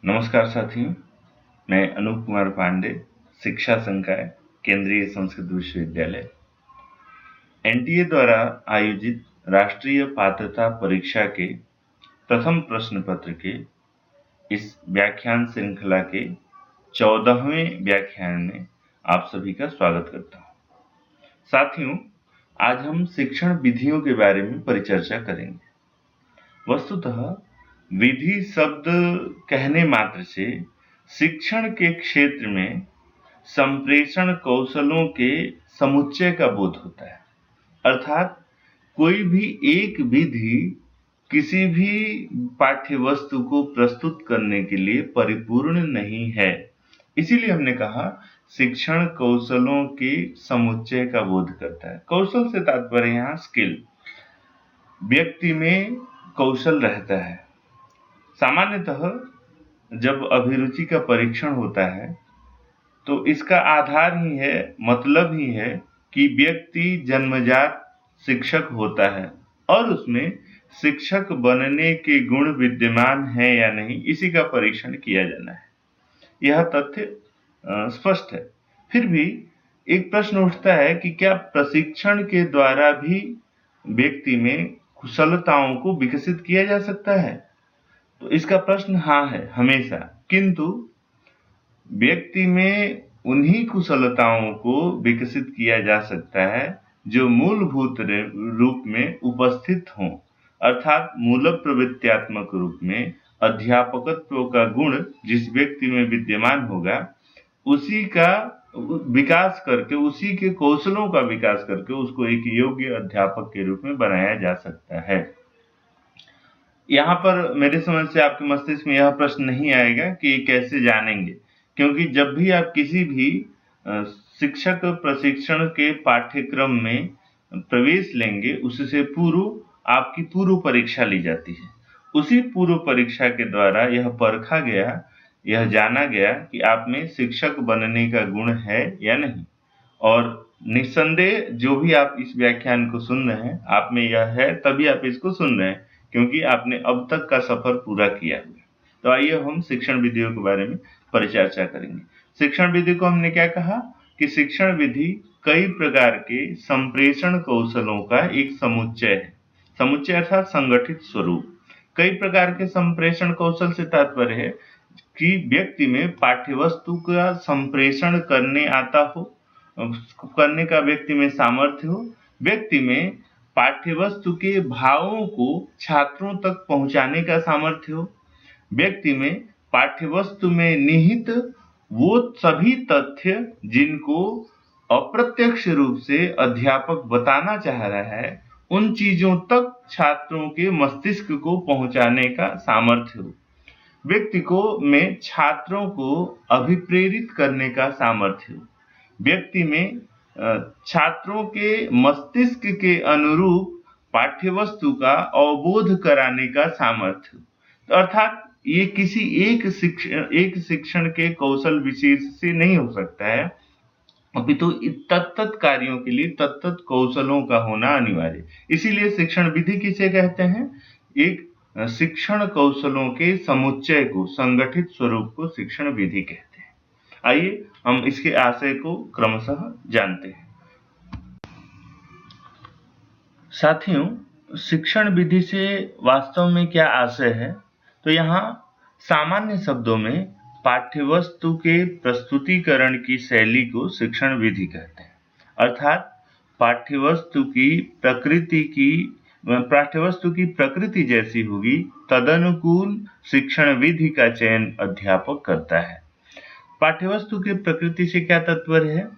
नमस्कार साथियों, मैं अनूप कुमार पांडे, शिक्षा संकाय, केंद्रीय संस्कृत विश्वविद्यालय, एनटीए द्वारा आयोजित राष्ट्रीय पात्रता परीक्षा के प्रथम प्रश्न पत्र के इस व्याख्यान श्रृंखला के 14वें व्याख्यान में आप सभी का स्वागत करता हूं। साथियों, आज हम शिक्षण विधियों के बारे में परिचर्चा करेंगे। वस्तुतः विधि शब्द कहने मात्र से शिक्षण के क्षेत्र में संप्रेषण कौशलों के समुच्चय का बोध होता है। अर्थात कोई भी एक विधि किसी भी पाठ्य वस्तु को प्रस्तुत करने के लिए परिपूर्ण नहीं है। इसीलिए हमने कहा शिक्षण कौशलों के समुच्चय का बोध करता है। कौशल से तात्पर्य यहाँ स्किल, व्यक्ति में कौशल रहता है। सामान्यतः जब अभिरुचि का परीक्षण होता है तो इसका आधार ही है, मतलब ही है कि व्यक्ति जन्मजात शिक्षक होता है और उसमें शिक्षक बनने के गुण विद्यमान है या नहीं, इसी का परीक्षण किया जाना है। यह तथ्य स्पष्ट है। फिर भी एक प्रश्न उठता है कि क्या प्रशिक्षण के द्वारा भी व्यक्ति में कुशलताओं को विकसित किया जा सकता है? तो इसका प्रश्न हाँ है, हमेशा। किंतु व्यक्ति में उन्हीं कुशलताओं को विकसित किया जा सकता है जो मूलभूत रूप में उपस्थित हों, अर्थात मूल प्रवृत्त्यात्मक रूप में अध्यापकत्व का गुण जिस व्यक्ति में विद्यमान होगा, उसी का विकास करके, उसी के कौशलों का विकास करके उसको एक योग्य अध्यापक के रूप में बनाया जा सकता है। यहाँ पर मेरे समझ से आपके मस्तिष्क में यह प्रश्न नहीं आएगा कि कैसे जानेंगे, क्योंकि जब भी आप किसी भी शिक्षक प्रशिक्षण के पाठ्यक्रम में प्रवेश लेंगे, उससे पूर्व आपकी पूर्व परीक्षा ली जाती है। उसी पूर्व परीक्षा के द्वारा यह परखा गया, यह जाना गया कि आप में शिक्षक बनने का गुण है या नहीं। और निस्संदेह जो भी आप इस व्याख्यान को सुन रहे हैं, आप में यह है, तभी आप इसको सुन रहे हैं, क्योंकि आपने अब तक का सफर पूरा किया हुआ है। तो आइए हम शिक्षण विधियों के बारे में परिचर्चा करेंगे। शिक्षण विधि को हमने क्या कहा कि शिक्षण विधि कई प्रकार के संप्रेषण कौशलों का एक समुच्चय है। समुच्चय अर्थात संगठित स्वरूप। कई प्रकार के संप्रेषण कौशल से तात्पर्य है कि व्यक्ति में पाठ्यवस्तु का संप्रेषण करने आता हो, करने का व्यक्ति में सामर्थ्य हो, व्यक्ति में पाठ्यवस्तु के भावों को छात्रों तक पहुंचाने का सामर्थ्य हो, व्यक्ति में पाठ्यवस्तु में निहित वो सभी तथ्य जिनको अप्रत्यक्ष रूप से अध्यापक बताना चाह रहा है, उन चीजों तक छात्रों के मस्तिष्क को पहुंचाने का सामर्थ्य हो, व्यक्ति को में छात्रों को अभिप्रेरित करने का सामर्थ्य हो, व्यक्ति में छात्रों के मस्तिष्क के अनुरूप पाठ्यवस्तु का अवबोध कराने का सामर्थ्य। तो अर्थात ये किसी एक शिक्षण के कौशल विशेष से नहीं हो सकता है, अपितु तत्त कार्यों के लिए तत्त कौशलों का होना अनिवार्य। इसीलिए शिक्षण विधि किसे कहते हैं? एक शिक्षण कौशलों के समुच्चय को, संगठित स्वरूप को शिक्षण विधि कहते हैं। आइए हम इसके आशय को क्रमशः जानते हैं। साथियों, शिक्षण विधि से वास्तव में क्या आशय है? तो यहाँ सामान्य शब्दों में पाठ्यवस्तु के प्रस्तुतिकरण की शैली को शिक्षण विधि कहते हैं। अर्थात पाठ्यवस्तु की प्रकृति जैसी होगी, तदनुकूल शिक्षण विधि का चयन अध्यापक करता है। पाठ्यवस्तु की प्रकृति से क्या तात्पर्य है?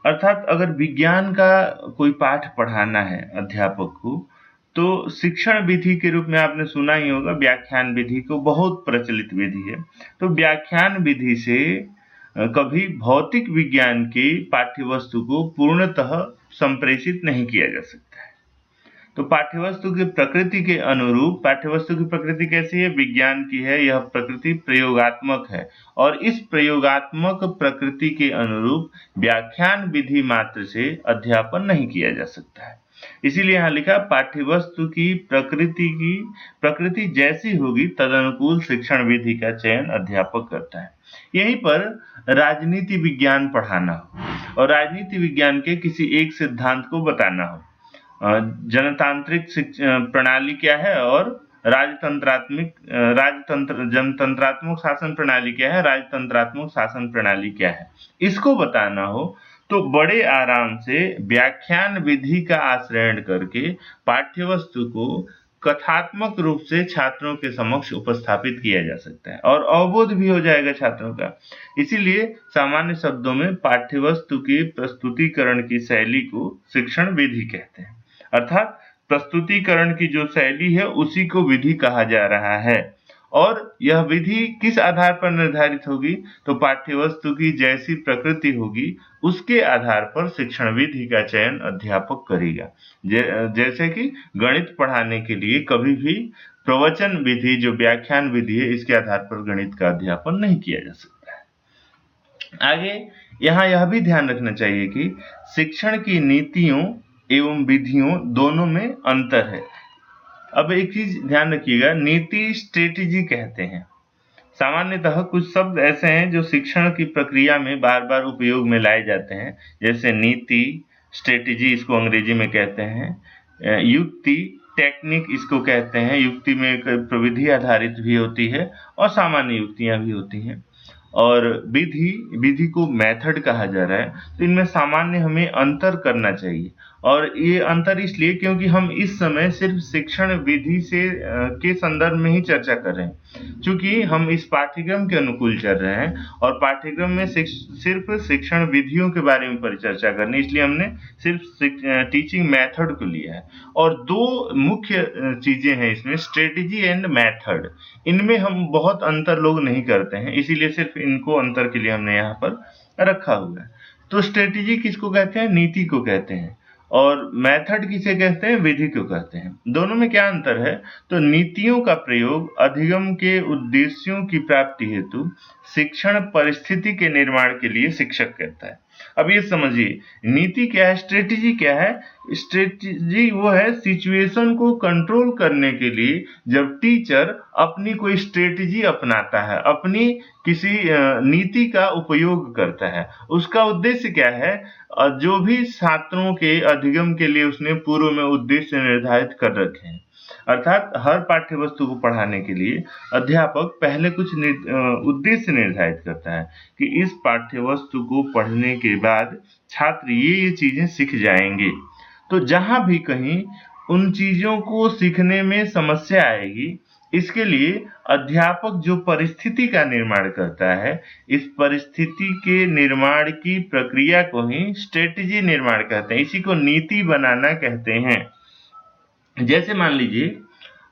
अर्थात अगर विज्ञान का कोई पाठ पढ़ाना है अध्यापक को, तो शिक्षण विधि के रूप में आपने सुना ही होगा, व्याख्यान विधि को बहुत प्रचलित विधि है। तो व्याख्यान विधि से कभी भौतिक विज्ञान की पाठ्यवस्तु को पूर्णतः संप्रेषित नहीं किया जा सकता है। तो पाठ्यवस्तु की प्रकृति के अनुरूप, पाठ्यवस्तु की प्रकृति कैसी है? विज्ञान की है। यह प्रकृति प्रयोगात्मक है और इस प्रयोगात्मक प्रकृति के अनुरूप व्याख्यान विधि मात्र से अध्यापन नहीं किया जा सकता है। इसीलिए यहाँ लिखा पाठ्यवस्तु की प्रकृति जैसी होगी तदनुकूल शिक्षण विधि का चयन अध्यापक करता है। यहीं पर राजनीति विज्ञान पढ़ाना हो और राजनीति विज्ञान के किसी एक सिद्धांत को बताना हो, जनतांत्रिक प्रणाली क्या है और जनतंत्रात्मक शासन प्रणाली क्या है, राजतंत्रात्मक शासन प्रणाली क्या है, इसको बताना हो तो बड़े आराम से व्याख्यान विधि का आश्रय करके पाठ्यवस्तु को कथात्मक रूप से छात्रों के समक्ष उपस्थापित किया जा सकता है और अवबोध भी हो जाएगा छात्रों का। इसीलिए सामान्य शब्दों में पाठ्यवस्तु के प्रस्तुतिकरण की शैली को शिक्षण विधि कहते हैं, अर्थात प्रस्तुतिकरण की जो शैली है उसी को विधि कहा जा रहा है। और यह विधि किस आधार पर निर्धारित होगी, तो पाठ्यवस्तु की जैसी प्रकृति होगी उसके आधार पर शिक्षण विधि का चयन अध्यापक करेगा। जैसे कि गणित पढ़ाने के लिए कभी भी प्रवचन विधि जो व्याख्यान विधि है इसके आधार पर गणित का अध्यापन नहीं किया जा सकता है। आगे यहाँ यह भी ध्यान रखना चाहिए कि शिक्षण की नीतियों एवं विधियों दोनों में अंतर है। अब एक चीज ध्यान रखिएगा, नीति स्ट्रेटेजी कहते हैं। सामान्यतः कुछ शब्द ऐसे हैं जो शिक्षण की प्रक्रिया में बार बार उपयोग में लाए जाते हैं, जैसे नीति, स्ट्रेटेजी इसको अंग्रेजी में कहते हैं, युक्ति, टेक्निक इसको कहते हैं। युक्ति में एक प्रविधि आधारित भी होती है और सामान्य युक्तियां भी होती हैं, और विधि को मेथड कहा जा रहा है। तो इनमें सामान्य हमें अंतर करना चाहिए, और ये अंतर इसलिए क्योंकि हम इस समय सिर्फ शिक्षण विधि से के संदर्भ में ही चर्चा कर रहे हैं। चूंकि हम इस पाठ्यक्रम के अनुकूल चल रहे हैं और पाठ्यक्रम में सिर्फ शिक्षण विधियों के बारे में परिचर्चा करनी, इसलिए हमने सिर्फ टीचिंग मेथड को लिया है। और दो मुख्य चीजें हैं इसमें, स्ट्रेटेजी एंड मेथड। इनमें हम बहुत अंतर लोग नहीं करते हैं, इसीलिए सिर्फ इनको अंतर के लिए हमने यहाँ पर रखा हुआ है। तो स्ट्रेटेजी किसको कहते हैं, नीति को कहते हैं, और मेथड किसे कहते हैं, विधि को कहते हैं। दोनों में क्या अंतर है, तो नीतियों का प्रयोग अधिगम के उद्देश्यों की प्राप्ति हेतु शिक्षण परिस्थिति के निर्माण के लिए शिक्षक करता है। अब ये समझिए, नीति क्या है, स्ट्रेटेजी क्या है। स्ट्रेटेजी वो है सिचुएशन को कंट्रोल करने के लिए जब टीचर अपनी कोई स्ट्रेटेजी अपनाता है, अपनी किसी नीति का उपयोग करता है। उसका उद्देश्य क्या है, जो भी छात्रों के अधिगम के लिए उसने पूर्व में उद्देश्य निर्धारित कर रखे हैं। अर्थात हर पाठ्य वस्तु को पढ़ाने के लिए अध्यापक पहले कुछ उद्देश्य निर्धारित करता है कि इस पाठ्य वस्तु को पढ़ने के बाद छात्र ये चीजें सीख जाएंगे। तो जहां भी कहीं उन चीजों को सीखने में समस्या आएगी, इसके लिए अध्यापक जो परिस्थिति का निर्माण करता है, इस परिस्थिति के निर्माण की प्रक्रिया को ही स्ट्रेटेजी निर्माण कहते हैं। इसी को नीति बनाना कहते हैं। जैसे मान लीजिए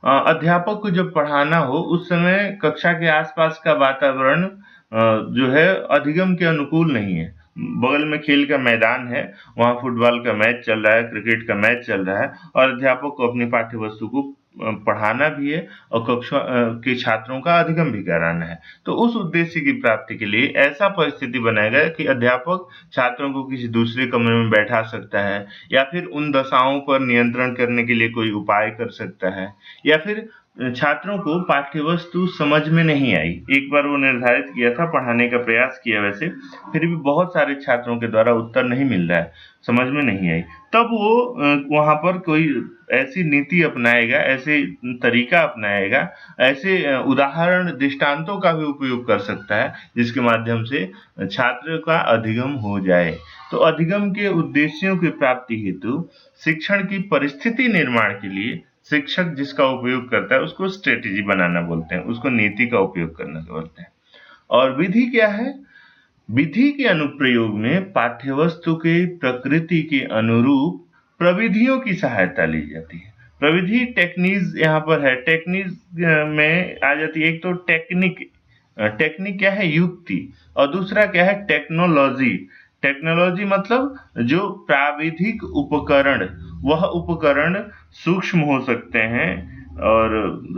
अध्यापक को जब पढ़ाना हो उस समय कक्षा के आसपास का वातावरण जो है अधिगम के अनुकूल नहीं है। बगल में खेल का मैदान है, वहां फुटबॉल का मैच चल रहा है, क्रिकेट का मैच चल रहा है, और अध्यापक को अपनी पाठ्य वस्तु को पढ़ाना भी है और कक्षा के छात्रों का अधिगम भी कराना है। तो उस उद्देश्य की प्राप्ति के लिए ऐसा परिस्थिति बनाएगा कि अध्यापक छात्रों को किसी दूसरे कमरे में बैठा सकता है, या फिर उन दशाओं पर नियंत्रण करने के लिए कोई उपाय कर सकता है, या फिर छात्रों को पाठ्यवस्तु समझ में नहीं आई। एक बार वो निर्धारित किया था, पढ़ाने का प्रयास किया, वैसे फिर भी बहुत सारे छात्रों के द्वारा उत्तर नहीं मिल रहा है, समझ में नहीं आई, तब वो वहां पर कोई ऐसी नीति अपनाएगा, ऐसे तरीका अपनाएगा, ऐसे उदाहरण दृष्टांतों का भी उपयोग कर सकता है जिसके माध्यम से छात्र का अधिगम हो जाए। तो अधिगम के उद्देश्यों की प्राप्ति हेतु शिक्षण की परिस्थिति निर्माण के लिए शिक्षक जिसका उपयोग करता है उसको स्ट्रेटेजी बनाना बोलते हैं, उसको नीति का उपयोग करना बोलते हैं। और विधि क्या है, विधि के अनुप्रयोग में पाठ्यवस्तु के प्रकृति के अनुरूप प्रविधियों की सहायता ली जाती है। प्रविधि टेक्निक यहाँ पर है, टेक्निक में आ जाती है। एक तो टेक्निक क्या है, युक्ति, और दूसरा क्या है, टेक्नोलॉजी। टेक्नोलॉजी मतलब जो प्राविधिक उपकरण, वह उपकरण सूक्ष्म हो सकते हैं और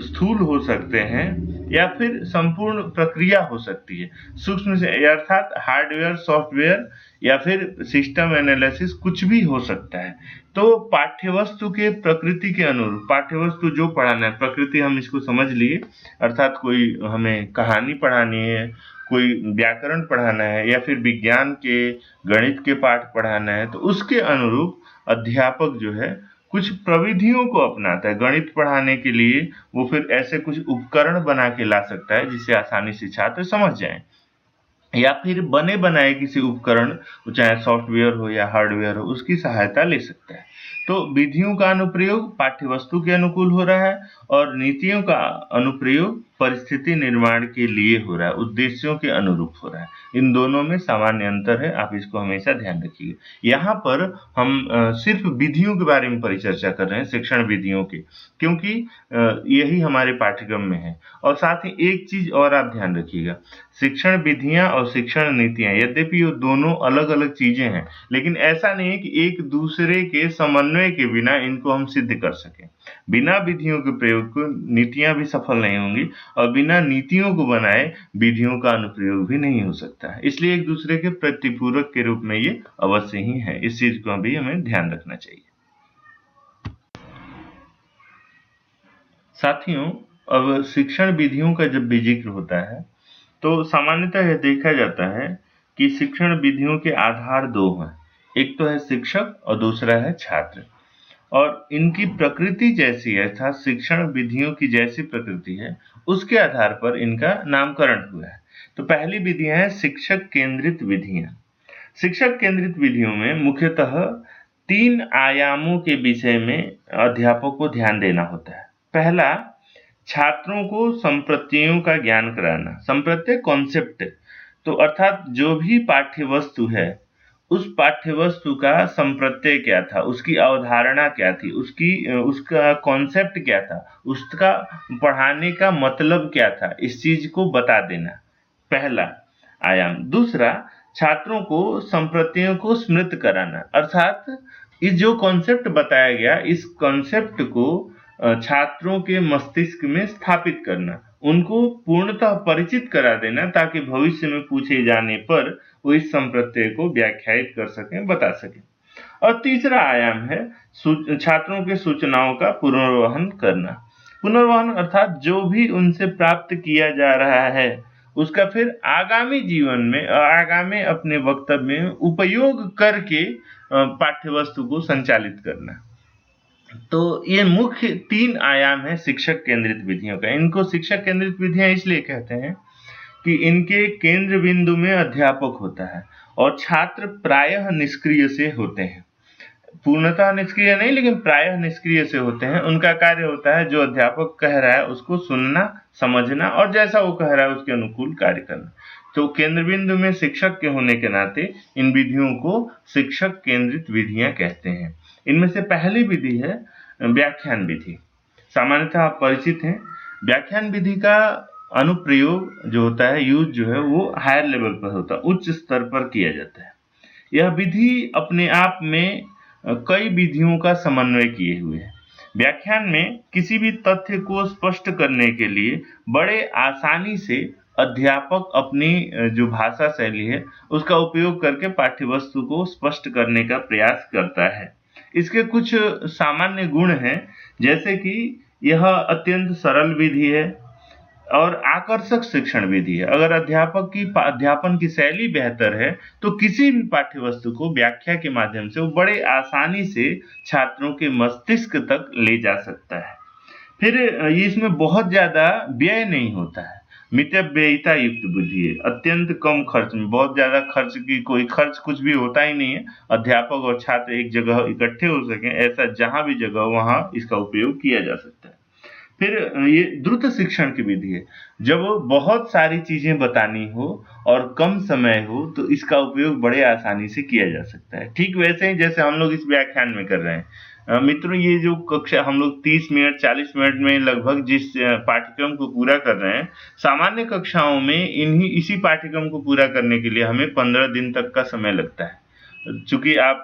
स्थूल हो सकते हैं, या फिर संपूर्ण प्रक्रिया हो सकती है। सूक्ष्म से अर्थात हार्डवेयर, सॉफ्टवेयर, या फिर सिस्टम एनालिसिस, कुछ भी हो सकता है। तो पाठ्यवस्तु के प्रकृति के अनुरूप पाठ्यवस्तु जो पढ़ाना है, प्रकृति हम इसको समझ लिए, अर्थात कोई हमें कहानी पढ़ानी है, कोई व्याकरण पढ़ाना है या फिर विज्ञान के गणित के पाठ पढ़ाना है, तो उसके अनुरूप अध्यापक जो है कुछ प्रविधियों को अपनाता है। गणित पढ़ाने के लिए वो फिर ऐसे कुछ उपकरण बना के ला सकता है जिससे आसानी से छात्र समझ जाएं, या फिर बने बनाए किसी उपकरण, चाहे सॉफ्टवेयर हो या हार्डवेयर हो, उसकी सहायता ले सकता है। तो विधियों का अनुप्रयोग पाठ्यवस्तु के अनुकूल हो रहा है और नीतियों का अनुप्रयोग परिस्थिति निर्माण के लिए हो रहा है, उद्देश्यों के अनुरूप हो रहा है। इन दोनों में सामान्य अंतर है, आप इसको हमेशा ध्यान रखिएगा। यहाँ पर हम सिर्फ विधियों के बारे में परिचर्चा कर रहे हैं, शिक्षण विधियों की, क्योंकि यही हमारे पाठ्यक्रम में है। और साथ ही एक चीज और आप ध्यान रखिएगा, शिक्षण विधियां और शिक्षण नीतियां यद्यपि ये दोनों अलग अलग चीजें हैं, लेकिन ऐसा नहीं है कि एक दूसरे के समन्वय के बिना इनको हम सिद्ध कर सकें। बिना विधियों के प्रयोग को नीतियां भी सफल नहीं होंगी और बिना नीतियों को बनाए विधियों का अनुप्रयोग भी नहीं हो सकता है। इसलिए एक दूसरे के प्रतिपूरक के रूप में ये अवश्य ही है। इस चीज को भी हमें ध्यान रखना चाहिए। साथियों, अब शिक्षण विधियों का जब भी जिक्र होता है तो सामान्यतः यह देखा जाता है कि शिक्षण विधियों के आधार दो हैं, एक तो है शिक्षक और दूसरा है छात्र। और इनकी प्रकृति जैसी है, अर्थात शिक्षण विधियों की जैसी प्रकृति है, उसके आधार पर इनका नामकरण हुआ है। तो पहली विधियां है शिक्षक केंद्रित विधियां। शिक्षक केंद्रित विधियों में मुख्यतः 3 आयामों के विषय में अध्यापक को ध्यान देना होता है। पहला, छात्रों को संप्रत्ययों का ज्ञान कराना। संप्रत्यय कॉन्सेप्ट, तो अर्थात जो भी पाठ्यवस्तु है उस पाठ्यवस्तु का संप्रत्यय क्या था, उसकी अवधारणा क्या थी, उसका कॉन्सेप्ट क्या था, उसका पढ़ाने का मतलब क्या था, इस चीज को बता देना, पहला आयाम। दूसरा, छात्रों को संप्रत्ययों को स्मृत कराना, अर्थात इस जो कॉन्सेप्ट बताया गया इस कॉन्सेप्ट को छात्रों के मस्तिष्क में स्थापित करना, उनको पूर्णतः परिचित करा देना, ताकि भविष्य में पूछे जाने पर वो इस संप्रत्यय को व्याख्यायित कर सकें, बता सकें। और तीसरा आयाम है छात्रों के सूचनाओं का पुनर्वहन करना। पुनर्वहन अर्थात जो भी उनसे प्राप्त किया जा रहा है उसका फिर आगामी जीवन में, आगामी अपने वक्तव्य में उपयोग करके पाठ्यवस्तु को संचालित करना। तो ये मुख्य 3 आयाम है शिक्षक केंद्रित विधियों का। इनको शिक्षक केंद्रित विधियां इसलिए कहते हैं कि इनके केंद्र बिंदु में अध्यापक होता है और छात्र प्रायः निष्क्रिय से होते हैं। पूर्णतः निष्क्रिय नहीं, लेकिन प्रायः निष्क्रिय से होते हैं। उनका कार्य होता है जो अध्यापक कह रहा है उसको सुनना, समझना और जैसा वो कह रहा है उसके अनुकूल कार्य करना। तो केंद्र बिंदु में शिक्षक के होने के नाते इन विधियों को शिक्षक केंद्रित विधियां कहते हैं। इनमें से पहली विधि है व्याख्यान विधि। सामान्यतः आप परिचित हैं, व्याख्यान विधि का अनुप्रयोग जो होता है, यूज जो है वो हायर लेवल पर होता है, उच्च स्तर पर किया जाता है। यह विधि अपने आप में कई विधियों का समन्वय किए हुए है। व्याख्यान में किसी भी तथ्य को स्पष्ट करने के लिए बड़े आसानी से अध्यापक अपनी जो भाषा शैली है उसका उपयोग करके पाठ्यवस्तु को स्पष्ट करने का प्रयास करता है। इसके कुछ सामान्य गुण हैं, जैसे कि यह अत्यंत सरल विधि है और आकर्षक शिक्षण विधि है। अगर अध्यापक की अध्यापन की शैली बेहतर है तो किसी भी पाठ्यवस्तु को व्याख्या के माध्यम से वो बड़े आसानी से छात्रों के मस्तिष्क तक ले जा सकता है। फिर इसमें बहुत ज्यादा व्यय नहीं होता है, मितव्ययिता युक्त बुद्धि है, अत्यंत कम खर्च में, बहुत ज्यादा खर्च की कोई खर्च कुछ भी होता ही नहीं है। अध्यापक और छात्र एक जगह इकट्ठे हो सकें, ऐसा जहां भी जगह वहां इसका उपयोग किया जा सकता है। फिर ये द्रुत शिक्षण की विधि है। जब बहुत सारी चीजें बतानी हो और कम समय हो तो इसका उपयोग बड़े आसानी से किया जा सकता है। ठीक वैसे ही जैसे हम लोग इस व्याख्यान में कर रहे हैं। मित्रों, ये जो कक्षा हम लोग 30 मिनट 40 मिनट में लगभग जिस पाठ्यक्रम को पूरा कर रहे हैं, सामान्य कक्षाओं में इसी पाठ्यक्रम को पूरा करने के लिए हमें 15 दिन तक का समय लगता है। चूंकि आप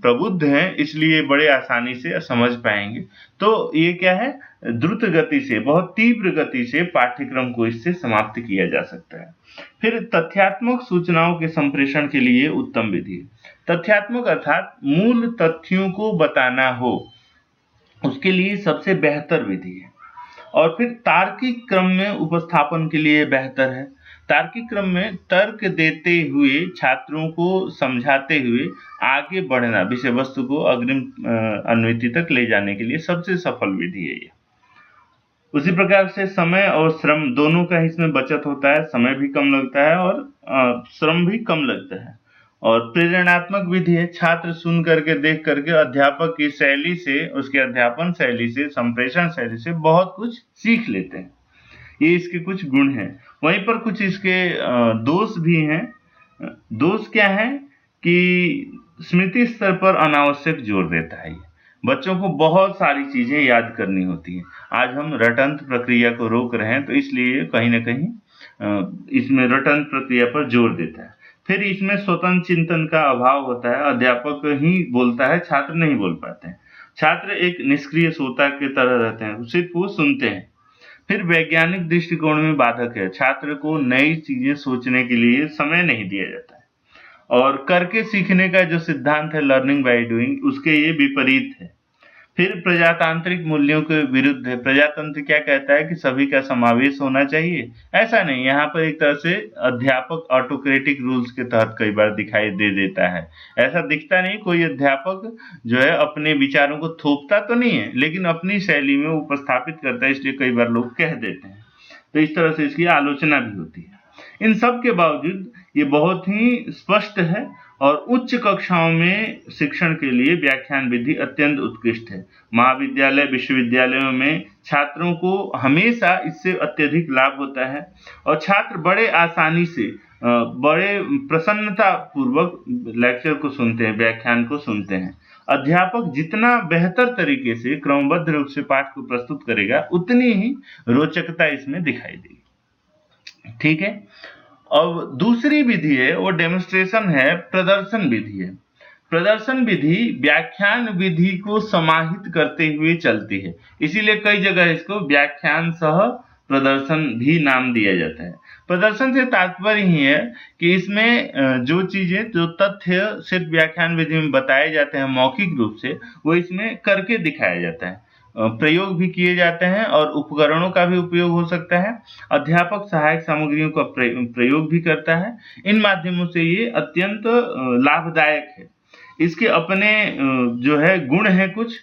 प्रबुद्ध हैं इसलिए बड़े आसानी से समझ पाएंगे। तो ये क्या है, द्रुत गति से, बहुत तीव्र गति से पाठ्यक्रम को इससे समाप्त किया जा सकता है। फिर तथ्यात्मक सूचनाओं के संप्रेषण के लिए उत्तम विधि। तथ्यात्मक अर्थात मूल तथ्यों को बताना हो, उसके लिए सबसे बेहतर विधि है। और फिर तार्किक क्रम में उपस्थापन के लिए बेहतर है। तार्किक क्रम में तर्क देते हुए, छात्रों को समझाते हुए आगे बढ़ना विषय वस्तु को अग्रिम अन्विति तक ले जाने के लिए सबसे सफल विधि है ये। उसी प्रकार से समय और श्रम दोनों का इसमें बचत होता है, समय भी कम लगता है और श्रम भी कम लगता है। और प्रेरणात्मक विधि है, छात्र सुन करके, देख करके अध्यापक की शैली से, उसके अध्यापन शैली से, संप्रेषण शैली से बहुत कुछ सीख लेते हैं। ये इसके कुछ गुण हैं। वहीं पर कुछ इसके दोष भी हैं। दोष क्या है कि स्मृति स्तर पर अनावश्यक जोर देता है ये। बच्चों को बहुत सारी चीजें याद करनी होती हैं। आज हम रटंत प्रक्रिया को रोक रहे हैं, तो इसलिए कहीं न कहीं इसमें रटंत प्रक्रिया पर जोर देता है। फिर इसमें स्वतंत्र चिंतन का अभाव होता है, अध्यापक ही बोलता है, छात्र नहीं बोल पाते हैं। छात्र एक निष्क्रिय श्रोता की तरह रहते हैं, सिर्फ वो सुनते हैं। फिर वैज्ञानिक दृष्टिकोण में बाधक है, छात्र को नई चीजें सोचने के लिए समय नहीं दिया जाता है। और करके सीखने का जो सिद्धांत है, लर्निंग बाय डूइंग, उसके ये विपरीत है। फिर प्रजातांत्रिक मूल्यों के विरुद्ध है। प्रजातंत्र क्या कहता है कि सभी का समावेश होना चाहिए, ऐसा नहीं। यहाँ पर एक तरह से अध्यापक ऑटोक्रेटिक रूल्स के तहत कई बार दिखाई दे देता है। ऐसा दिखता नहीं, कोई अध्यापक जो है अपने विचारों को थोपता तो नहीं है, लेकिन अपनी शैली में उपस्थापित करता है, इसलिए कई बार लोग कह देते हैं। तो इस तरह से इसकी आलोचना भी होती है। इन सब के बावजूद ये बहुत ही स्पष्ट है और उच्च कक्षाओं में शिक्षण के लिए व्याख्यान विधि अत्यंत उत्कृष्ट है। महाविद्यालय, विश्वविद्यालयों में छात्रों को हमेशा इससे अत्यधिक लाभ होता है और छात्र बड़े आसानी से, बड़े प्रसन्नता पूर्वक लेक्चर को सुनते हैं, व्याख्यान को सुनते हैं। अध्यापक जितना बेहतर तरीके से क्रमबद्ध रूप से पाठ को प्रस्तुत करेगा, उतनी ही रोचकता इसमें दिखाई देगी। ठीक है। अब दूसरी विधि है, वो डेमोन्स्ट्रेशन है, प्रदर्शन विधि है। प्रदर्शन विधि व्याख्यान विधि को समाहित करते हुए चलती है, इसीलिए कई जगह इसको व्याख्यान सह प्रदर्शन भी नाम दिया जाता है। प्रदर्शन से तात्पर्य ही है कि इसमें जो चीजें, जो तथ्य सिर्फ व्याख्यान विधि में बताए जाते हैं मौखिक रूप से, वो इसमें करके दिखाया जाता है। प्रयोग भी किए जाते हैं और उपकरणों का भी उपयोग हो सकता है। अध्यापक सहायक सामग्रियों का प्रयोग भी करता है। इन माध्यमों से ये अत्यंत लाभदायक है। इसके अपने जो है गुण हैं कुछ,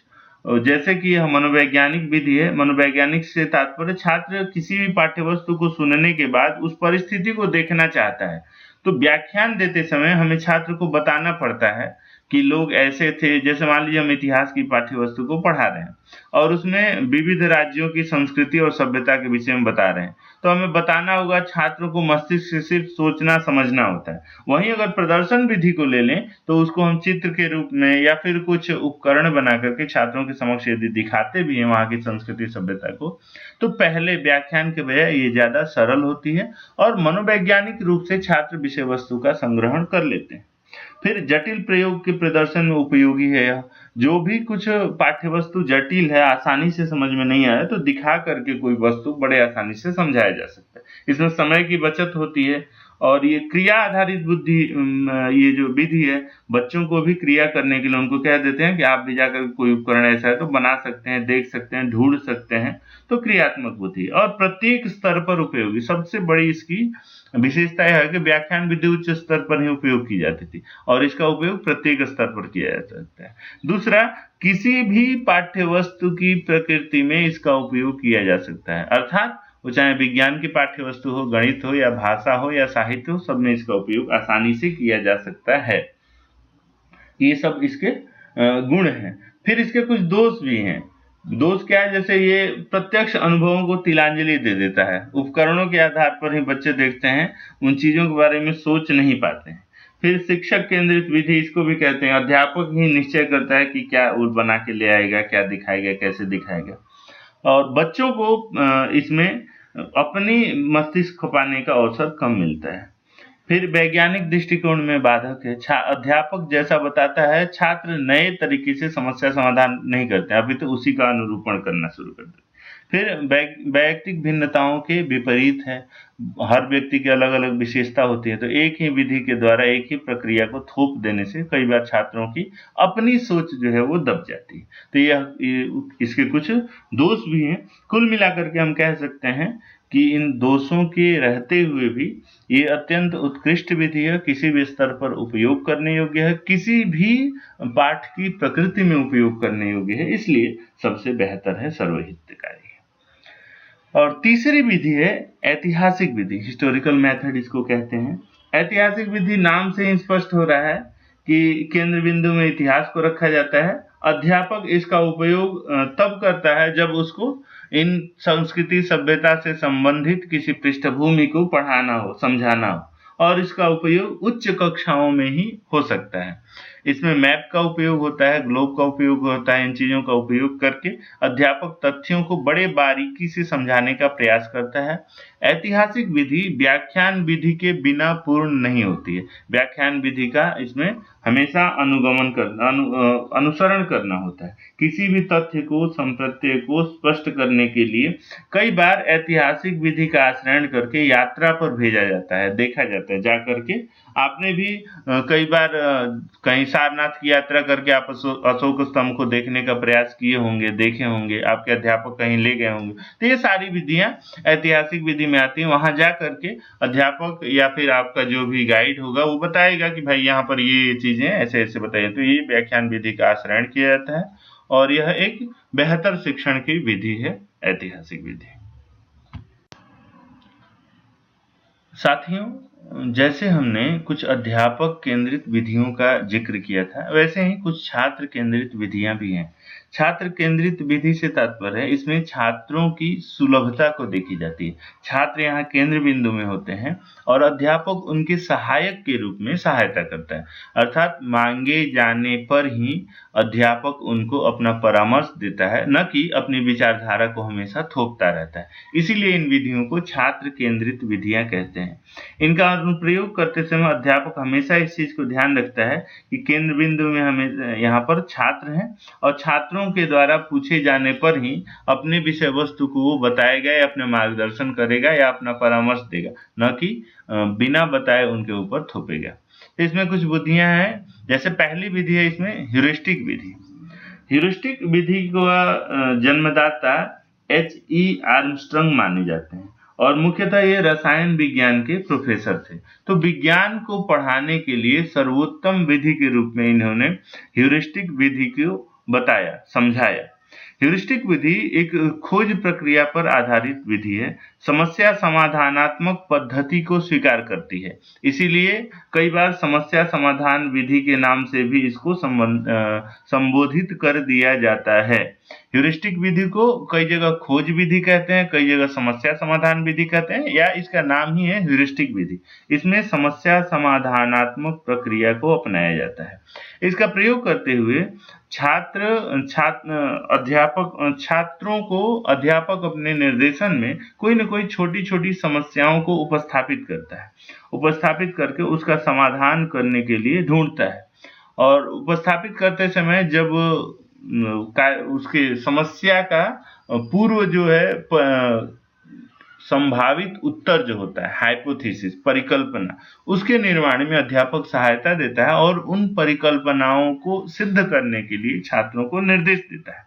जैसे कि यह मनोवैज्ञानिक विधि है। मनोवैज्ञानिक से तात्पर्य छात्र किसी भी पाठ्यवस्तु को सुनने के बाद उस परिस्थिति को देखना चाहता है। तो व्याख्यान देते समय हमें छात्र को बताना पड़ता है कि लोग ऐसे थे। जैसे मान लीजिए हम इतिहास की पाठ्यवस्तु को पढ़ा रहे हैं और उसमें विविध राज्यों की संस्कृति और सभ्यता के विषय में बता रहे हैं, तो हमें बताना होगा, छात्रों को मस्तिष्क से सिर्फ सोचना समझना होता है। वहीं अगर प्रदर्शन विधि को ले लें तो उसको हम चित्र के रूप में या फिर कुछ उपकरण बना करके छात्रों के समक्ष यदि दिखाते भी हैं वहाँ की संस्कृति सभ्यता को, तो पहले व्याख्यान के बजाय ये ज्यादा सरल होती है और मनोवैज्ञानिक रूप से छात्र विषय वस्तु का संग्रहण कर लेते हैं। फिर जटिल प्रयोग के प्रदर्शन में उपयोगी है यह। जो भी कुछ पाठ्यवस्तु जटिल है, आसानी से समझ में नहीं आया, तो दिखा करके कोई वस्तु बड़े आसानी से समझाया जा सकता है। इसमें समय की बचत होती है और ये क्रिया आधारित बुद्धि, ये जो विधि है, बच्चों को भी क्रिया करने के लिए उनको कह देते हैं कि आप भी जाकर कोई उपकरण ऐसा है तो बना सकते हैं, देख सकते हैं, ढूंढ सकते हैं। तो क्रियात्मक बुद्धि और प्रत्येक स्तर पर उपयोगी। सबसे बड़ी इसकी विशेषता यह है कि व्याख्यान विधि उच्च स्तर पर ही उपयोग की जाती थी और इसका उपयोग प्रत्येक स्तर पर किया जा सकता है। दूसरा, किसी भी पाठ्यवस्तु की प्रकृति में इसका उपयोग किया जा सकता है, अर्थात वो चाहे विज्ञान की पाठ्यवस्तु हो, गणित हो या भाषा हो या साहित्य हो, सब में इसका उपयोग आसानी से किया जा सकता है। ये सब इसके गुण हैं। फिर इसके कुछ दोष भी हैं। दोष क्या है? जैसे ये प्रत्यक्ष अनुभवों को तिलांजलि दे देता है। उपकरणों के आधार पर ही बच्चे देखते हैं, उन चीजों के बारे में सोच नहीं पाते हैं। फिर शिक्षक केंद्रित विधि इसको भी कहते हैं। अध्यापक ही निश्चय करता है कि क्या वो बना के ले आएगा, क्या दिखाएगा, कैसे दिखाएगा, और बच्चों को इसमें अपनी मस्तिष्क खपाने का अवसर कम मिलता है। फिर वैज्ञानिक दृष्टिकोण में बाधक है। अध्यापक जैसा बताता है, छात्र नए तरीके से समस्या समाधान नहीं करते, अभी तो उसी का अनुरूपण करना शुरू कर देते। फिर वैयक्तिक भिन्नताओं के विपरीत है। हर व्यक्ति की अलग अलग विशेषता होती है, तो एक ही विधि के द्वारा एक ही प्रक्रिया को थोप देने से कई बार छात्रों की अपनी सोच जो है वो दब जाती है। तो ये इसके कुछ दोष भी हैं। कुल मिलाकर के हम कह सकते हैं कि इन दोषों के रहते हुए भी ये अत्यंत उत्कृष्ट विधि है, किसी भी स्तर पर उपयोग करने योग्य है, किसी भी पाठ की प्रकृति में उपयोग करने योग्य है, इसलिए सबसे बेहतर है, सर्वहितकारी है। और तीसरी विधि है ऐतिहासिक विधि, हिस्टोरिकल मेथड इसको कहते हैं। ऐतिहासिक विधि नाम से ही स्पष्ट हो रहा है कि केंद्र बिंदु में इतिहास को रखा जाता है। अध्यापक इसका उपयोग तब करता है जब उसको इन संस्कृति सभ्यता से संबंधित किसी पृष्ठभूमि को पढ़ाना हो, समझाना हो, और इसका उपयोग उच्च कक्षाओं में ही हो सकता है। इसमें मैप का उपयोग होता है, ग्लोब का उपयोग होता है। इन चीजों का उपयोग करके अध्यापक तथ्यों को बड़े बारीकी से समझाने का प्रयास करता है। ऐतिहासिक विधि व्याख्यान विधि के बिना पूर्ण नहीं होती है। व्याख्यान विधि का इसमें हमेशा अनुसरण करना होता है। किसी भी तथ्य को, संप्रत्यय को स्पष्ट करने के लिए कई बार ऐतिहासिक विधि का आश्रय करके यात्रा पर भेजा जाता है, देखा जाता है। जा करके आपने भी कई बार कहीं सारनाथ की यात्रा करके आप अशोक स्तंभ को देखने का प्रयास किए होंगे, देखे होंगे, आपके अध्यापक कहीं ले गए होंगे। तो ये सारी विधियां ऐतिहासिक विधि में आती हैं। वहां जा करके अध्यापक या फिर आपका जो भी गाइड होगा वो बताएगा कि भाई यहाँ पर ये चीजें ऐसे ऐसे बताइए। तो ये व्याख्यान विधि का आश्रय किया जाता है और यह एक बेहतर शिक्षण की विधि है, ऐतिहासिक विधि। साथियों, जैसे हमने कुछ अध्यापक केंद्रित विधियों का जिक्र किया था, वैसे ही कुछ छात्र केंद्रित विधियां भी हैं। छात्र केंद्रित विधि से तात्पर्य है इसमें छात्रों की सुलभता को देखी जाती है। छात्र यहाँ केंद्र बिंदु में होते हैं और अध्यापक उनके सहायक के रूप में सहायता करता है। अर्थात मांगे जाने पर ही अध्यापक उनको अपना परामर्श देता है, न कि अपनी विचारधारा को हमेशा थोपता रहता है। इसीलिए इन विधियों को छात्र केंद्रित विधियां कहते हैं। इनका अनुप्रयोग करते समय अध्यापक हमेशा इस चीज को ध्यान रखता है कि केंद्र बिंदु में हमें यहाँ पर छात्र हैं और छात्रों के द्वारा पूछे जाने पर ही अपने विषय वस्तु को वो बताएगा या अपने मार्गदर्शन करेगा या अपना परामर्श देगा, न कि बिना बताए उनके ऊपर थोपेगा। तो इसमें कुछ विधियां हैं। जैसे पहली विधि है इसमें ह्यूरिस्टिक विधि। ह्यूरिस्टिक विधि को जन्मदाता H.E. आर्मस्ट्रांग माने जाते हैं और मुख्यतः ये रसायन विज्ञान के प्रोफेसर थे। तो विज्ञान को पढ़ाने के लिए सर्वोत्तम विधि के रूप में इन्होंने ह्यूरिस्टिक विधि को बताया, समझाया। ह्यूरिस्टिक विधि एक खोज प्रक्रिया पर आधारित विधि है, समस्या समाधानात्मक पद्धति को स्वीकार करती है। इसीलिए कई बार समस्या समाधान विधि के नाम से भी इसको संबोधित कर दिया जाता है। ह्यूरिस्टिक विधि को कई जगह खोज विधि कहते हैं, कई जगह समस्या समाधान विधि कहते हैं, या इसका नाम ही है ह्यूरिस्टिक विधि। इसमें समस्या समाधानात्मक प्रक्रिया को अपनाया जाता है। इसका प्रयोग करते हुए छात्रों को अध्यापक अपने निर्देशन में कोई न कोई छोटी छोटी समस्याओं को उपस्थापित करता है, उपस्थापित करके उसका समाधान करने के लिए ढूंढता है। और उपस्थापित करते समय जब उसके समस्या का पूर्व जो है संभावित उत्तर जो होता है, हाइपोथेसिस, परिकल्पना, उसके निर्माण में अध्यापक सहायता देता है और उन परिकल्पनाओं को सिद्ध करने के लिए छात्रों को निर्देश देता है।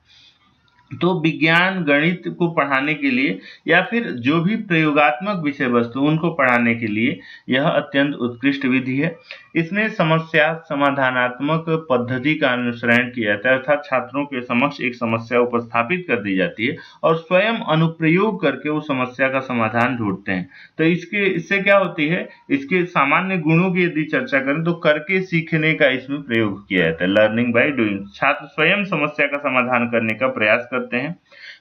तो विज्ञान गणित को पढ़ाने के लिए या फिर जो भी प्रयोगात्मक विषय वस्तु उनको पढ़ाने के लिए यह अत्यंत उत्कृष्ट विधि है। इसमें समस्या समाधानात्मक पद्धति का अनुसरण किया जाता है, अर्थात छात्रों के समक्ष एक समस्या उपस्थापित कर दी जाती है और स्वयं अनुप्रयोग करके उस समस्या का समाधान ढूंढते हैं। तो इससे क्या होती है, इसके सामान्य गुणों की यदि चर्चा करें तो करके सीखने का इसमें प्रयोग किया जाता है, लर्निंग बाय डूइंग। छात्र स्वयं समस्या का समाधान करने का प्रयास करते हैं,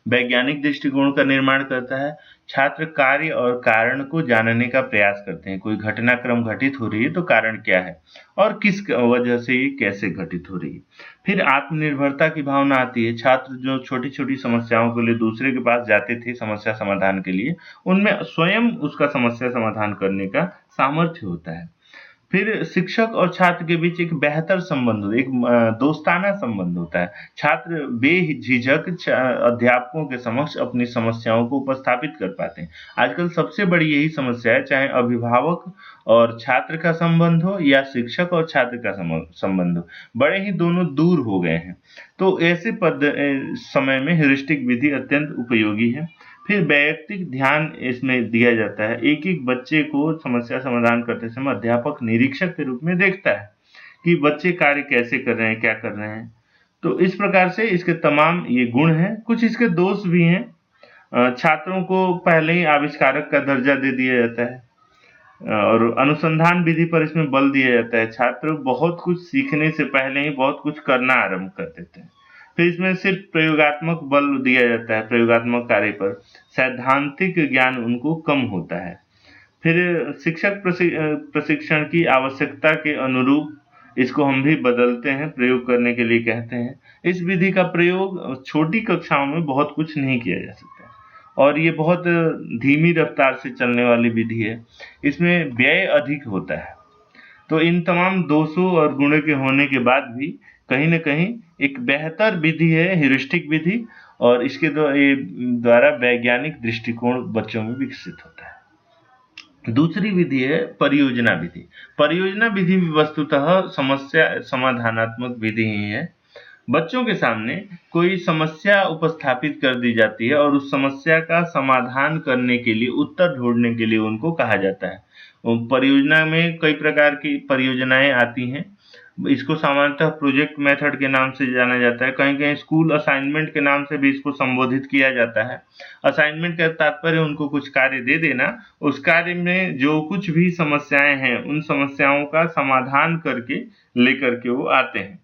वैज्ञानिक दृष्टिकोण का निर्माण करता है। छात्र कार्य और कारण को जानने का प्रयास करते हैं। कोई घटनाक्रम घटित हो रही है तो कारण क्या है और किस वजह से ये कैसे घटित हो रही है। फिर आत्मनिर्भरता की भावना आती है। छात्र जो छोटी छोटी समस्याओं के लिए दूसरे के पास जाते थे समस्या समाधान के लिए, उनमें स्वयं उसका समस्या समाधान करने का सामर्थ्य होता है। फिर शिक्षक और छात्र के बीच एक बेहतर संबंध हो, एक दोस्ताना संबंध होता है। छात्र बेझिझक अध्यापकों के समक्ष अपनी समस्याओं को उपस्थापित कर पाते हैं। आजकल सबसे बड़ी यही समस्या है, चाहे अभिभावक और छात्र का संबंध हो या शिक्षक और छात्र का संबंध हो, बड़े ही दोनों दूर हो गए हैं। तो ऐसे समय में ह्यूरिस्टिक विधि अत्यंत उपयोगी है। फिर वैयक्तिक ध्यान इसमें दिया जाता है। एक-एक बच्चे को समस्या समाधान करते समय अध्यापक निरीक्षक के रूप में देखता है कि बच्चे कार्य कैसे कर रहे हैं, क्या कर रहे हैं। तो इस प्रकार से इसके तमाम ये गुण हैं। कुछ इसके दोष भी हैं। छात्रों को पहले ही आविष्कारक का दर्जा दे दिया जाता है और अनुसंधान विधि पर इसमें बल दिया जाता है। छात्र बहुत कुछ सीखने से पहले ही बहुत कुछ करना आरंभ कर देते हैं। फिर इसमें सिर्फ प्रयोगात्मक बल दिया जाता है, प्रयोगात्मक कार्य पर। सैद्धांतिक ज्ञान उनको कम होता है। फिर शिक्षक प्रशिक्षण की आवश्यकता के अनुरूप इसको हम भी बदलते हैं, प्रयोग करने के लिए कहते हैं। इस विधि का प्रयोग छोटी कक्षाओं में बहुत कुछ नहीं किया जा सकता और ये बहुत धीमी रफ्तार से चलने वाली विधि है। इसमें व्यय अधिक होता है। तो इन तमाम दोषों और गुणों के होने के बाद भी कहीं न कहीं एक बेहतर विधि है ह्यूरिस्टिक विधि और इसके द्वारा वैज्ञानिक दृष्टिकोण बच्चों में विकसित होता है। दूसरी विधि है परियोजना विधि। परियोजना विधि वस्तुतः समस्या समाधानात्मक विधि ही है। बच्चों के सामने कोई समस्या उपस्थापित कर दी जाती है और उस समस्या का समाधान करने के लिए, उत्तर ढूँढने के लिए उनको कहा जाता है। परियोजना में कई प्रकार की परियोजनाएँ आती हैं। इसको सामान्यतः प्रोजेक्ट मेथड के नाम से जाना जाता है। कहीं-कहीं स्कूल असाइनमेंट के नाम से भी इसको संबोधित किया जाता है। असाइनमेंट का तात्पर्य उनको कुछ कार्य दे देना, उस कार्य में जो कुछ भी समस्याएँ हैं, उन समस्याओं का समाधान करके लेकर के वो आते हैं।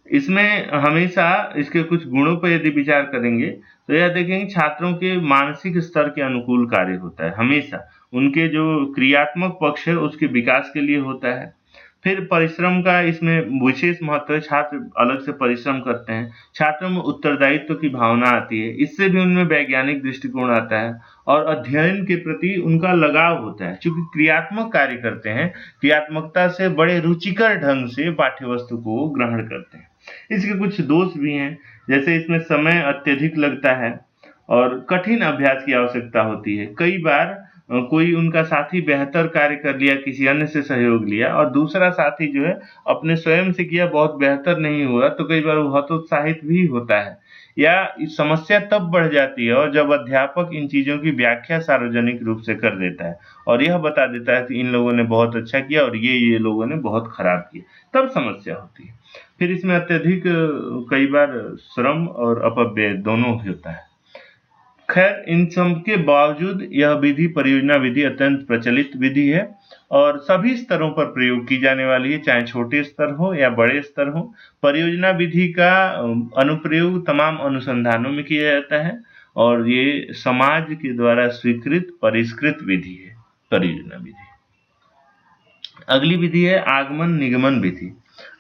इसमें हमेशा इसके कुछ गुणों पर यदि विचार करेंगे, तो यह देखेंगे छात्रों के मानसिक स्तर के अनुकूल कार्य होता है, हमेशा। उनके जो क्रियात्मक पक्ष है, उसके विकास के लिए होता है। फिर परिश्रम का इसमें विशेष महत्व है, छात्र अलग से परिश्रम करते हैं। छात्रों में उत्तरदायित्व की भावना आती है, इससे भी उनमें वैज्ञानिक दृष्टिकोण आता है और अध्ययन के प्रति उनका लगाव होता है। चूँकि क्रियात्मक कार्य करते हैं, क्रियात्मकता से बड़े रुचिकर ढंग से पाठ्यवस्तु को ग्रहण करते हैं। इसके कुछ दोष भी हैं, जैसे इसमें समय अत्यधिक लगता है और कठिन अभ्यास की आवश्यकता होती है। कई बार कोई उनका साथी बेहतर कार्य कर लिया, किसी अन्य से सहयोग लिया और दूसरा साथी जो है अपने स्वयं से किया बहुत बेहतर नहीं हुआ, तो कई बार वो हतोत्साहित भी होता है या समस्या तब बढ़ जाती है और जब अध्यापक इन चीज़ों की व्याख्या सार्वजनिक रूप से कर देता है और यह बता देता है कि इन लोगों ने बहुत अच्छा किया और ये लोगों ने बहुत खराब किया, तब समस्या होती है। फिर इसमें अत्यधिक कई बार श्रम और अपव्यय दोनों होता है। खैर इन सब के बावजूद यह विधि, परियोजना विधि अत्यंत प्रचलित विधि है और सभी स्तरों पर प्रयोग की जाने वाली है, चाहे छोटे स्तर हो या बड़े स्तर हो। परियोजना विधि का अनुप्रयोग तमाम अनुसंधानों में किया जाता है और ये समाज के द्वारा स्वीकृत परिष्कृत विधि है, परियोजना विधि। अगली विधि है आगमन निगमन विधि।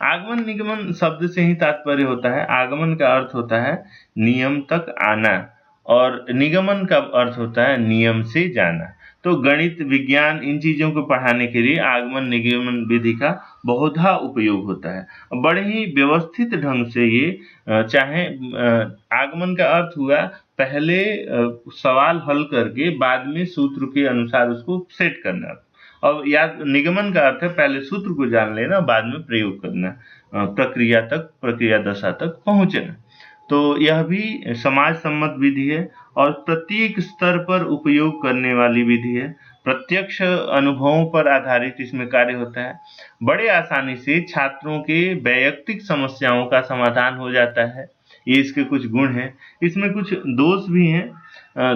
आगमन निगमन शब्द से ही तात्पर्य होता है। आगमन का अर्थ होता है नियम तक आना और निगमन का अर्थ होता है नियम से जाना। तो गणित, विज्ञान इन चीज़ों को पढ़ाने के लिए आगमन निगमन विधि का बहुधा उपयोग होता है। बड़े ही व्यवस्थित ढंग से ये चाहे आगमन का अर्थ हुआ पहले सवाल हल करके बाद में सूत्र के अनुसार उसको सेट करना। और या निगमन का अर्थ है पहले सूत्र को जान लेना, बाद में प्रयोग करना, प्रक्रिया दशा तक पहुँचना। तो यह भी समाज सम्मत विधि है और प्रत्येक स्तर पर उपयोग करने वाली विधि है। प्रत्यक्ष अनुभवों पर आधारित इसमें कार्य होता है। बड़े आसानी से छात्रों के वैयक्तिक समस्याओं का समाधान हो जाता है। ये इसके कुछ गुण हैं। इसमें कुछ दोष भी हैं।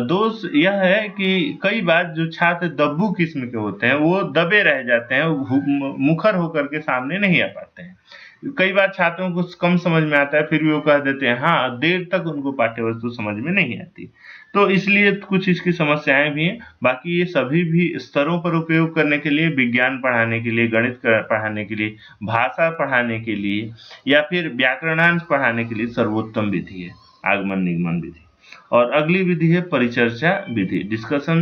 दोष यह है कि कई बार जो छात्र दब्बू किस्म के होते हैं, वो दबे रह जाते हैं, मुखर होकर के सामने नहीं आ पाते हैं। कई बार छात्रों को कम समझ में आता है, फिर भी वो कह देते हैं हाँ, देर तक उनको पाठ्यवस्तु समझ में नहीं आती। तो इसलिए कुछ इसकी समस्याएँ भी हैं। बाकी ये सभी भी स्तरों पर उपयोग करने के लिए, विज्ञान पढ़ाने के लिए, गणित पढ़ाने के लिए, भाषा पढ़ाने के लिए या फिर व्याकरणांश पढ़ाने के लिए सर्वोत्तम विधि है आगमन निगमन विधि। और अगली विधि है परिचर्चा विधि। डिस्कशन,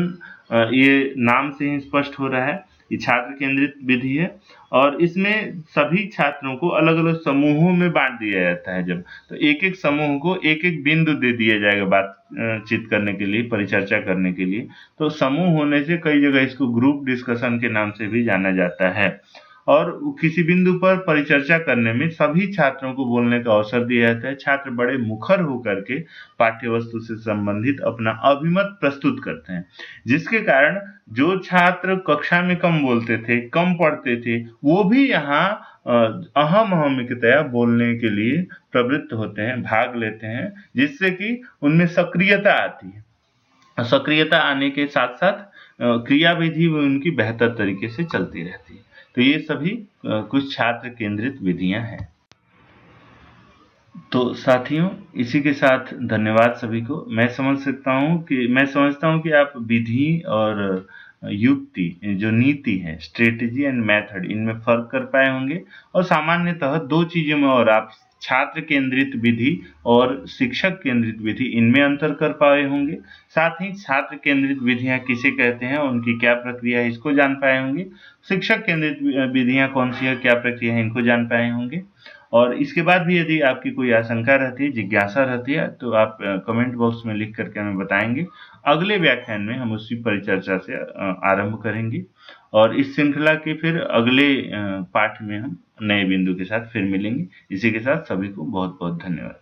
ये नाम से ही स्पष्ट हो रहा है। ये छात्र केंद्रित विधि है और इसमें सभी छात्रों को अलग-अलग समूहों में बाँट दिया जाता है जब, तो एक-एक समूह को एक-एक बिंदु दे दिया जाएगा बातचीत करने के लिए, परिचर्चा करने के लिए। तो समूह होने से कई जगह इसको ग्रुप डिस्कशन के नाम से भी जाना जाता है और किसी बिंदु पर परिचर्चा करने में सभी छात्रों को बोलने का अवसर दिया जाता है। छात्र बड़े मुखर होकर के पाठ्य वस्तु से संबंधित अपना अभिमत प्रस्तुत करते हैं, जिसके कारण जो छात्र कक्षा में कम बोलते थे, कम पढ़ते थे, वो भी यहाँ अहम-अहमिकतया बोलने के लिए प्रवृत्त होते हैं, भाग लेते हैं, जिससे कि उनमें सक्रियता आती है। सक्रियता आने के साथ-साथ क्रियाविधि भी उनकी बेहतर तरीके से चलती रहती है। तो ये सभी कुछ छात्र केंद्रित विधियाँ हैं। तो साथियों, इसी के साथ धन्यवाद सभी को। मैं समझता हूँ कि आप विधि और युक्ति जो नीति है, स्ट्रेटेजी एंड मेथड, इनमें फ़र्क कर पाए होंगे और सामान्यतः 2 चीज़ों में और आप छात्र केंद्रित विधि और शिक्षक केंद्रित विधि इनमें अंतर कर पाए होंगे। साथ ही छात्र केंद्रित विधियाँ किसे कहते हैं, उनकी क्या प्रक्रिया है, इसको जान पाए होंगे। शिक्षक केंद्रित विधियाँ कौन-सी है, क्या प्रक्रिया है, इनको जान पाए होंगे। और इसके बाद भी यदि आपकी कोई आशंका रहती है, जिज्ञासा रहती है, तो आप कमेंट बॉक्स में लिख करके हमें बताएँगे। अगले व्याख्यान में हम उसी परिचर्चा से आरंभ करेंगे और इस श्रृंखला के फिर अगले पाठ में हम नए बिंदु के साथ फिर मिलेंगे। इसी के साथ सभी को बहुत-बहुत धन्यवाद।